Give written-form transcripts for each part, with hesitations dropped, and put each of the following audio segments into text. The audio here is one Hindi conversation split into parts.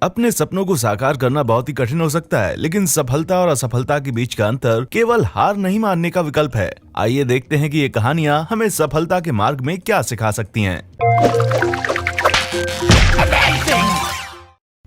अपने सपनों को साकार करना बहुत ही कठिन हो सकता है, लेकिन सफलता और असफलता के बीच का अंतर केवल हार नहीं मानने का विकल्प है। आइए देखते हैं कि ये कहानियां हमें सफलता के मार्ग में क्या सिखा सकती हैं।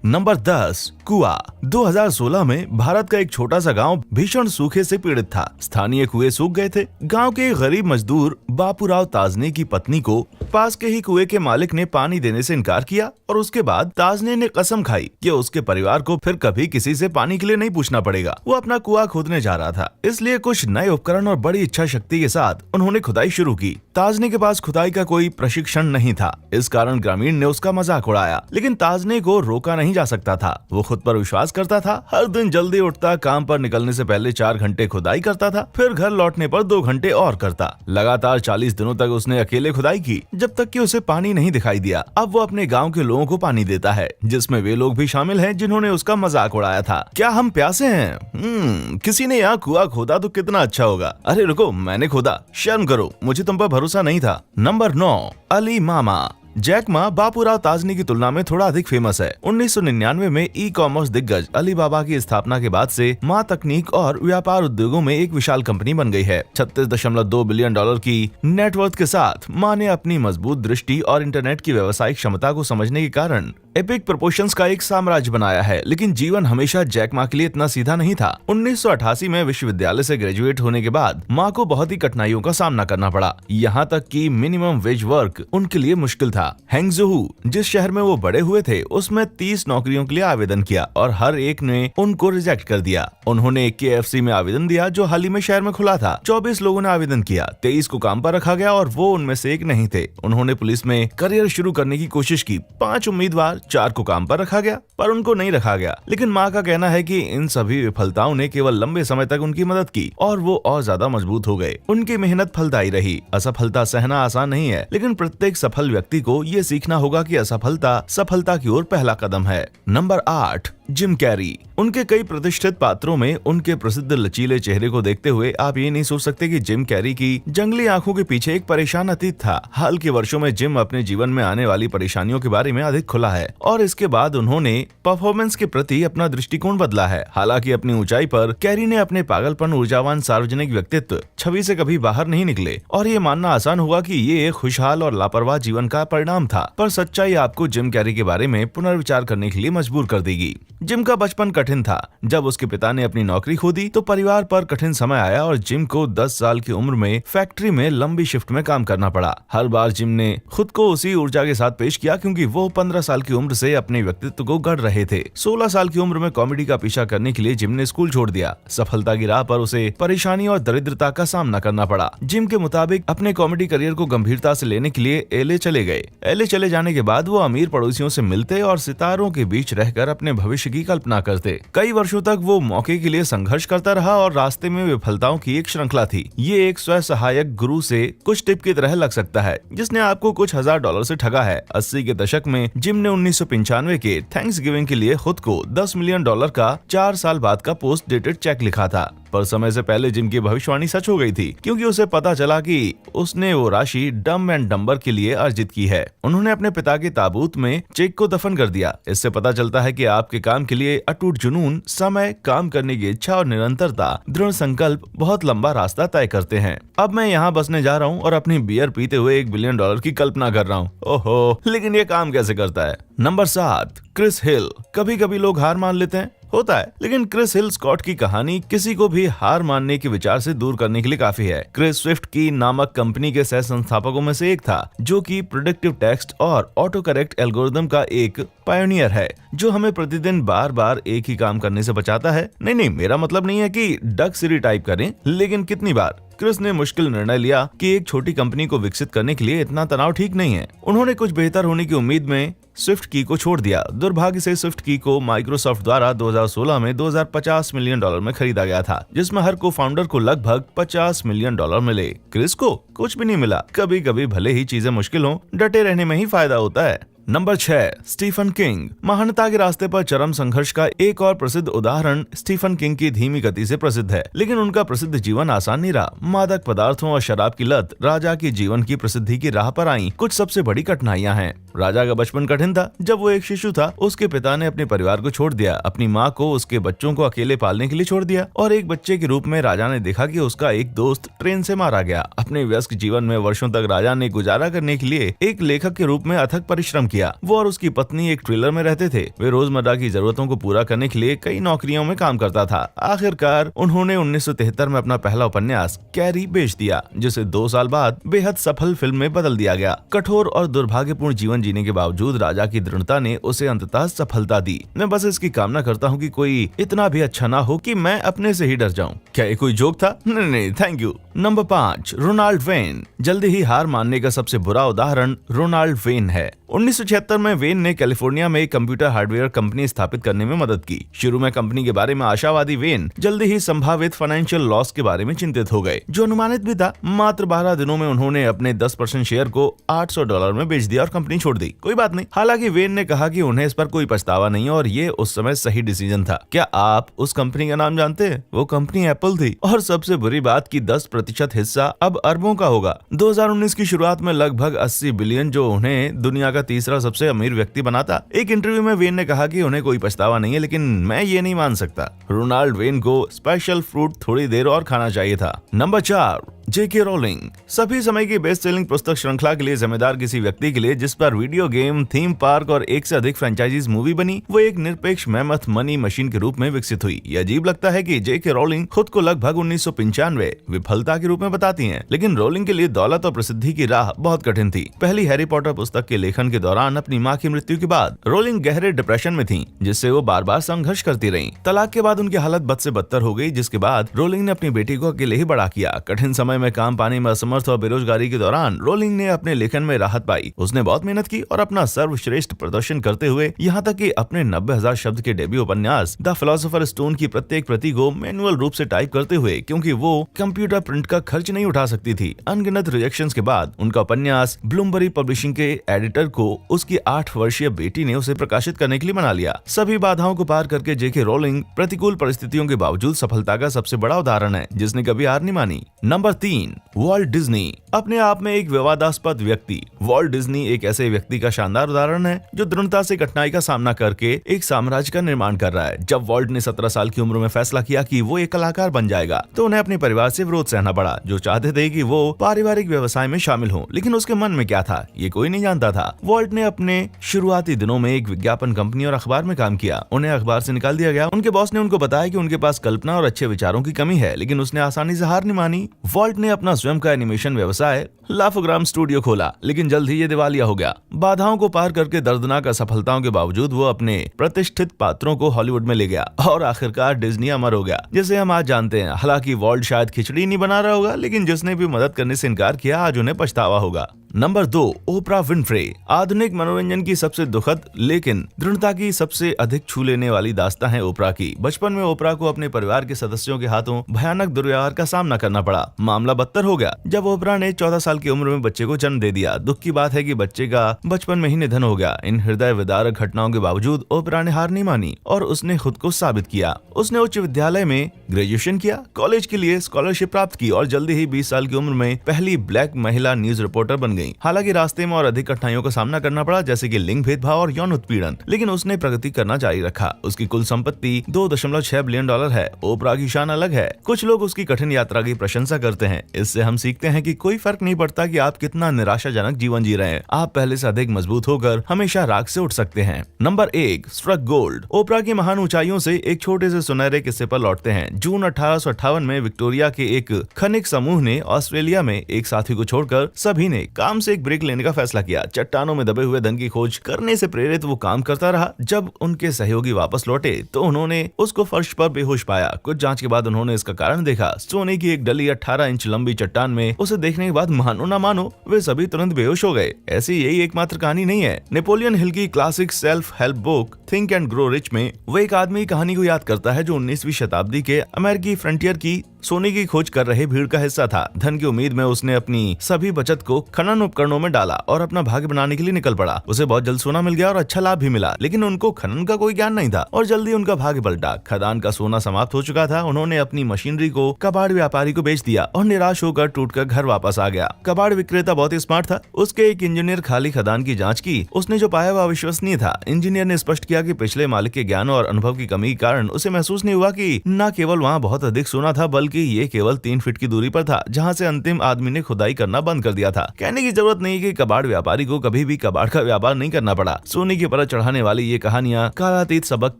नंबर 10, कुआं। 2016 में भारत का एक छोटा सा गांव भीषण सूखे से पीड़ित था। स्थानीय कुएं सूख गए थे। गांव के एक गरीब मजदूर बापूराव ताजने की पत्नी को पास के ही कुएं के मालिक ने पानी देने से इनकार किया और उसके बाद ताजने ने कसम खाई कि उसके परिवार को फिर कभी किसी से पानी के लिए नहीं पूछना पड़ेगा। वो अपना कुआं खोदने जा रहा था, इसलिए कुछ नए उपकरण और बड़ी इच्छा शक्ति के साथ उन्होंने खुदाई शुरू की। ताजने के पास खुदाई का कोई प्रशिक्षण नहीं था, इस कारण ग्रामीण ने उसका मजाक उड़ाया, लेकिन ताजने को रोका नहीं जा सकता था। वो खुद पर विश्वास करता था। हर दिन जल्दी उठता, काम पर निकलने से पहले 4 घंटे खुदाई करता था, फिर घर लौटने पर 2 घंटे और करता। लगातार 40 दिनों तक उसने अकेले खुदाई की, जब तक कि उसे पानी नहीं दिखाई दिया। अब वो अपने गांव के लोगों को पानी देता है, जिसमें वे लोग भी शामिल हैं जिन्होंने उसका मजाक उड़ाया था। क्या हम प्यासे हैं? किसी ने यहाँ कुआं खोदा तो कितना अच्छा होगा। अरे रुको, मैंने खोदा, शर्म करो, मुझे तुम पर भरोसा नहीं था। नंबर 9, अली मामा। जैक मा बापूराव ताजनी की तुलना में थोड़ा अधिक फेमस है। 1999 में ई कॉमर्स दिग्गज अलीबाबा की स्थापना के बाद से मां तकनीक और व्यापार उद्योगों में एक विशाल कंपनी बन गई है। 36.2 बिलियन डॉलर की नेटवर्थ के साथ मां ने अपनी मजबूत दृष्टि और इंटरनेट की व्यावसायिक क्षमता को समझने के कारण एपिक प्रोपोर्शंस का एक साम्राज्य बनाया है। लेकिन जीवन हमेशा जैक मा के लिए इतना सीधा नहीं था। 1988 में विश्वविद्यालय से ग्रेजुएट होने के बाद मां को बहुत ही कठिनाइयों का सामना करना पड़ा। यहाँ तक कि मिनिमम वेज वर्क उनके लिए मुश्किल था। हैंगजोहू, जिस शहर में वो बड़े हुए थे, उसमें 30 नौकरियों के लिए आवेदन किया और हर एक ने उनको रिजेक्ट कर दिया। उन्होंने KFC में आवेदन दिया, जो हाल ही में शहर में खुला था। 24 लोगों ने आवेदन किया, 23 को काम पर रखा गया और वो उनमें से एक नहीं थे। उन्होंने पुलिस में करियर शुरू करने की कोशिश की। 5 उम्मीदवार, 4 को काम पर रखा गया, पर उनको नहीं रखा गया। लेकिन माँ का कहना है कि इन सभी विफलताओं ने केवल लंबे समय तक उनकी मदद की और वो और ज्यादा मजबूत हो गए। उनकी मेहनत फलदायी रही। असफलता सहना आसान नहीं है, लेकिन प्रत्येक सफल व्यक्ति को ये सीखना होगा कि असफलता सफलता की ओर पहला कदम है। Number 8, Jim Carrey. उनके कई प्रतिष्ठित पात्रों में उनके प्रसिद्ध लचीले चेहरे को देखते हुए आप ये नहीं सोच सकते कि जिम कैरी की जंगली आंखों के पीछे एक परेशान अतीत था। हाल के वर्षों में जिम अपने जीवन में आने वाली परेशानियों के बारे में अधिक खुला है और इसके बाद उन्होंने परफॉर्मेंस के प्रति अपना दृष्टिकोण बदला है। हालांकि अपनी ऊंचाई पर कैरी ने अपने पागलपन, ऊर्जावान सार्वजनिक व्यक्तित्व छवि से कभी बाहर नहीं निकले और ये मानना आसान होगा कि ये एक खुशहाल और लापरवाह जीवन का परिणाम था। पर सच्चाई आपको जिम कैरी के बारे में पुनर्विचार करने के लिए मजबूर कर देगी। जिम का बचपन कठिन था। जब उसके पिता ने अपनी नौकरी खो दी तो परिवार पर कठिन समय आया और जिम को 10 साल की उम्र में फैक्ट्री में लंबी शिफ्ट में काम करना पड़ा। हर बार जिम ने खुद को उसी ऊर्जा के साथ पेश किया क्योंकि वो 15 साल की उम्र से अपने व्यक्तित्व को गढ़ रहे थे। 16 साल की उम्र में कॉमेडी का पीछा करने के लिए जिम ने स्कूल छोड़ दिया। सफलता की राह पर उसे परेशानी और दरिद्रता का सामना करना पड़ा। जिम के मुताबिक अपने कॉमेडी करियर को गंभीरता से लेने के लिए LA चले गए। LA चले जाने के बाद वो अमीर पड़ोसियों से मिलते और सितारों के बीच रहकर अपने भविष्य की कल्पना करते। कई वर्षों तक वो मौके के लिए संघर्ष करता रहा और रास्ते में विफलताओं की एक श्रृंखला थी। ये एक स्वयं सहायक गुरु से कुछ टिप की तरह लग सकता है, जिसने आपको कुछ $1000 से ठगा है। 80 के दशक में जिम ने 1995 के थैंक्सगिविंग के लिए खुद को $10 मिलियन का 4 साल बाद का पोस्ट डेटेड चेक लिखा था। पर समय से पहले जिम की भविष्यवाणी सच हो गई थी, क्योंकि उसे पता चला कि उसने वो राशि डम एंड डम्बर के लिए अर्जित की है। उन्होंने अपने पिता के ताबूत में चेक को दफन कर दिया। इससे पता चलता है कि आपके काम के लिए अटूट जुनून, समय, काम करने की इच्छा और निरंतरता, दृढ़ संकल्प बहुत लंबा रास्ता तय करते हैं। अब मैं यहाँ बसने जा रहा हूँ और अपनी बियर पीते हुए $1 बिलियन की कल्पना कर रहा हूँ। ओहो, लेकिन ये काम कैसे करता है? नंबर 7, क्रिस हिल। कभी कभी लोग हार मान लेते हैं, होता है, लेकिन क्रिस हिल स्कॉट की कहानी किसी को भी हार मानने के विचार से दूर करने के लिए काफी है। क्रिस स्विफ्ट की नामक कंपनी के सह संस्थापकों में से एक था, जो कि प्रेडिक्टिव टेक्स्ट और ऑटो करेक्ट एल्गोरिदम का एक पायोनियर है, जो हमें प्रतिदिन बार बार एक ही काम करने से बचाता है। नहीं, मेरा मतलब नहीं है कि डक सिरी टाइप करें, लेकिन कितनी बार क्रिस ने मुश्किल निर्णय लिया कि एक छोटी कंपनी को विकसित करने के लिए इतना तनाव ठीक नहीं है। उन्होंने कुछ बेहतर होने की उम्मीद में स्विफ्ट की को छोड़ दिया। दुर्भाग्य से स्विफ्ट की को माइक्रोसॉफ्ट द्वारा 2016 में $2050 मिलियन में खरीदा गया था, जिसमें हर को फाउंडर को लगभग $50 मिलियन मिले। क्रिस को कुछ भी नहीं मिला। कभी कभी भले ही चीजें मुश्किल हों, डटे रहने में ही फायदा होता है। Number 6, Stephen King. महानता के रास्ते पर चरम संघर्ष का एक और प्रसिद्ध उदाहरण स्टीफन किंग की धीमी गति से प्रसिद्ध है, लेकिन उनका प्रसिद्ध जीवन आसान नहीं रहा। मादक पदार्थों और शराब की लत राजा की जीवन की प्रसिद्धि की राह पर आई कुछ सबसे बड़ी कठिनाइयां हैं। राजा का बचपन कठिन था। जब वो एक शिशु था, उसके पिता ने अपने परिवार को छोड़ दिया, अपनी माँ को उसके बच्चों को अकेले पालने के लिए छोड़ दिया, और एक बच्चे के रूप में राजा ने देखा कि उसका एक दोस्त ट्रेन से मारा गया। अपने व्यस्त जीवन में वर्षों तक राजा ने गुजारा करने के लिए एक लेखक के रूप में अथक परिश्रम किया। वो और उसकी पत्नी एक ट्रेलर में रहते थे। वे रोजमर्रा की जरूरतों को पूरा करने के लिए कई नौकरियों में काम करता था। आखिरकार उन्होंने 1973 में अपना पहला उपन्यास कैरी बेच दिया, जिसे 2 साल बाद बेहद सफल फिल्म में बदल दिया गया। कठोर और दुर्भाग्यपूर्ण जीवन जीने के बावजूद राजा की दृढ़ता ने उसे अंततः सफलता दी। मैं बस इसकी कामना करता हूँ कि कोई इतना भी अच्छा ना हो कि मैं अपने से ही डर जाऊं। क्या ये कोई जोक था? नहीं, thank you. Number 5, Ronald Wayne. जल्दी ही हार मानने का सबसे बुरा उदाहरण रोनाल्ड वेन है। 1976 में वेन ने कैलिफोर्निया में एक कंप्यूटर हार्डवेयर कंपनी स्थापित करने में मदद की। शुरू में कंपनी के बारे में आशावादी वेन जल्दी ही संभावित फाइनेंशियल लॉस के बारे में चिंतित हो गए, जो अनुमानित भी था। मात्र 12 दिनों में उन्होंने अपने 10% शेयर को $800 में बेच दिया और कंपनी छोड़ दी। कोई बात नहीं। हालांकि वेन ने कहा कि उन्हें इस पर कोई पछतावा नहीं और ये उस समय सही डिसीजन था। क्या आप उस कंपनी का नाम जानते हैं? वो कंपनी एप्पल थी। और सबसे बुरी बात की 10% हिस्सा अब अरबों का होगा। 2019 की शुरुआत में लगभग 80 बिलियन, जो उन्हें दुनिया का तीसरा सबसे अमीर व्यक्ति बनाता। एक इंटरव्यू में वेन ने कहा कि उन्हें कोई पछतावा नहीं है, लेकिन मैं ये नहीं मान सकता। रोनाल्ड वेन को स्पेशल फ्रूट थोड़ी देर और खाना चाहिए था। नंबर 4, जेके रोलिंग। सभी समय की बेस्ट सेलिंग पुस्तक श्रृंखला के लिए जिम्मेदार किसी व्यक्ति के लिए जिस पर वीडियो गेम, थीम पार्क और एक से अधिक फ्रेंचाइजीज मूवी बनी, वो एक निरपेक्ष मेमथ मनी मशीन के रूप में विकसित हुई। ये अजीब लगता है कि जेके रोलिंग खुद को लगभग 1995 विफलता के रूप में बताती हैं, लेकिन रोलिंग के लिए दौलत और प्रसिद्धि की राह बहुत कठिन थी। पहली हैरी पॉटर पुस्तक के लेखन के दौरान अपनी माँ की मृत्यु के बाद रोलिंग गहरे डिप्रेशन में थी, जिससे वो बार बार संघर्ष करती रही। तलाक के बाद उनकी हालत बद से बदतर हो गई, जिसके बाद रोलिंग ने अपनी बेटी को अकेले ही बड़ा किया। कठिन समय में काम पाने में असमर्थ और बेरोजगारी के दौरान रोलिंग ने अपने लेखन में राहत पाई। उसने बहुत मेहनत की और अपना सर्वश्रेष्ठ प्रदर्शन करते हुए यहाँ तक कि अपने 90,000 शब्द के डेब्यू उपन्यास द फिलोसोफर स्टोन की प्रत्येक प्रति को मैनुअल रूप से टाइप करते हुए, क्योंकि वो कंप्यूटर प्रिंट का खर्च नहीं उठा सकती थी। अनगिनत रिजेक्शंस के बाद उनका उपन्यास ब्लूमबरी पब्लिशिंग के एडिटर को उसकी 8 वर्षीय बेटी ने उसे प्रकाशित करने के लिए मना लिया। सभी बाधाओं को पार करके जेके रोलिंग प्रतिकूल परिस्थितियों के बावजूद सफलता का सबसे बड़ा उदाहरण है, जिसने कभी हार नहीं मानी। Number 3, Walt Disney. अपने आप में एक विवादास्पद व्यक्ति, वॉल्ट डिज्नी एक ऐसे व्यक्ति का शानदार उदाहरण है जो दृढ़ता से कठिनाई का सामना करके एक साम्राज्य का निर्माण कर रहा है। जब वॉल्ट ने 17 साल की उम्र में फैसला किया कि वो एक कलाकार बन जाएगा, तो उन्हें अपने परिवार से विरोध सहना पड़ा, जो चाहते थे कि वो पारिवारिक व्यवसाय में शामिल हों। लेकिन उसके मन में क्या था, ये कोई नहीं जानता था। वॉल्ट ने अपने शुरुआती दिनों में एक विज्ञापन कंपनी और अखबार में काम किया। उन्हें अखबार से निकाल दिया गया। उनके बॉस ने उनको बताया कि उनके पास कल्पना और अच्छे विचारों की कमी है, लेकिन उसने आसानी से हार नहीं मानी। वॉल्ट ने अपना स्वयं का एनिमेशन व्यवसाय लाफोग्राम स्टूडियो खोला, लेकिन जल्द ही ये दिवालिया हो गया। बाधाओं को पार करके दर्दनाक असफलताओं के बावजूद वो अपने प्रतिष्ठित पात्रों को हॉलीवुड में ले गया और आखिरकार डिज्नी अमर हो गया, जिसे हम आज जानते हैं। हालांकि वॉल्ट शायद खिचड़ी नहीं बना रहा होगा, लेकिन जिसने भी मदद करने से इनकार किया, आज उन्हें पछतावा होगा। Number 2, Oprah Winfrey. आधुनिक मनोरंजन की सबसे दुखद लेकिन दृढ़ता की सबसे अधिक छू लेने वाली दास्तां है ओपरा की। बचपन में ओपरा को अपने परिवार के सदस्यों के हाथों भयानक दुर्व्यवहार का सामना करना पड़ा। मामला बदतर हो गया जब ओपरा ने 14 साल की उम्र में बच्चे को जन्म दे दिया। दुख की बात है कि बच्चे का बचपन में ही निधन हो गया। इन हृदय विदारक घटनाओं के बावजूद ओपरा ने हार नहीं मानी और उसने खुद को साबित किया। उसने उच्च विद्यालय में ग्रेजुएशन किया, कॉलेज के लिए स्कॉलरशिप प्राप्त की और जल्दी ही 20 साल की उम्र में पहली ब्लैक महिला न्यूज रिपोर्टर बन गई। हालांकि रास्ते में और अधिक कठिनाइयों का सामना करना पड़ा, जैसे कि लिंग भेदभाव और यौन उत्पीड़न, लेकिन उसने प्रगति करना जारी रखा। उसकी कुल संपत्ति $2.6 बिलियन है। ओपरा की शान अलग है। कुछ लोग उसकी कठिन यात्रा की प्रशंसा करते हैं। इससे हम सीखते हैं कि कोई फर्क नहीं पड़ता कि आप कितना निराशाजनक जीवन जी रहे हैं, आप पहले से अधिक मजबूत होकर हमेशा राख से उठ सकते हैं। Number 1, struck gold. ओपरा की महान ऊंचाइयों से एक छोटे से सुनहरे किस्से पर लौटते हैं। जून 1858 में विक्टोरिया के एक खनिक समूह ने ऑस्ट्रेलिया में एक साथी को छोड़कर सभी ने काम से एक ब्रेक लेने का फैसला किया। चट्टानों में दबे हुए धन की खोज करने से प्रेरित वो काम करता रहा। जब उनके सहयोगी वापस लौटे तो उन्होंने उसको फर्श पर बेहोश पाया। कुछ जांच के बाद उन्होंने इसका कारण देखा। सोने की एक डली 18 इंच लंबी चट्टान में। उसे देखने के बाद मानो ना मानो वे सभी तुरंत बेहोश हो गए। ऐसी यही एकमात्र कहानी नहीं है। नेपोलियन हिल की classic self help book think and grow rich में वो एक आदमी की कहानी को याद करता है जो 19वीं शताब्दी के अमेरिकी फ्रंटियर की सोने की खोज कर रहे भीड़ का हिस्सा था। धन की उम्मीद में उसने अपनी सभी बचत को खनन उपकरणों में डाला और अपना भाग्य बनाने के लिए निकल पड़ा। उसे बहुत जल्द सोना मिल गया और अच्छा लाभ भी मिला, लेकिन उनको खनन का कोई ज्ञान नहीं था और जल्दी उनका भाग्य पलटा। खदान का सोना समाप्त हो चुका था। उन्होंने अपनी मशीनरी को कबाड़ व्यापारी को बेच दिया और निराश होकर टूटकर घर वापस आ गया। कबाड़ विक्रेता बहुत ही स्मार्ट था। उसके एक इंजीनियर खाली खदान की जांच की। उसने जो पाया वह अविश्वसनीय था। इंजीनियर ने स्पष्ट किया कि पिछले मालिक के ज्ञान और अनुभव की कमी के कारण उसे महसूस नहीं हुआ कि न केवल वहाँ बहुत अधिक सोना था, बल्कि ये केवल 3 फीट की दूरी पर था, जहाँ से अंतिम आदमी ने खुदाई करना बंद कर दिया था। कहने की जरूरत नहीं कि कबाड़ व्यापारी को कभी भी कबाड़ का व्यापार नहीं करना पड़ा। सोने की परत चढ़ाने वाली ये कहानियां कालातीत सबक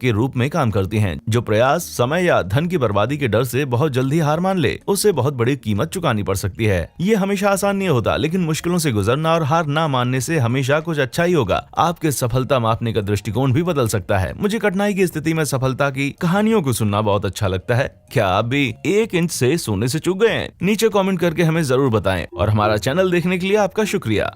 के रूप में काम करती हैं। जो प्रयास, समय या धन की बर्बादी के डर से बहुत जल्दी हार मान ले, उससे बहुत बड़ी कीमत चुकानी पड़ सकती है। ये हमेशा आसान नहीं होता, लेकिन मुश्किलों से गुजरना और हार ना मानने से हमेशा कुछ अच्छा ही होगा। आपके सफलता मापने का दृष्टिकोण भी बदल सकता है। मुझे कठिनाई की स्थिति में सफलता की कहानियों को सुनना बहुत अच्छा लगता है। क्या आप भी 1 इंच से सोने से चूक गए हैं? नीचे कमेंट करके हमें जरूर बताएं और हमारा चैनल देखने के लिए आपका शुक्रिया।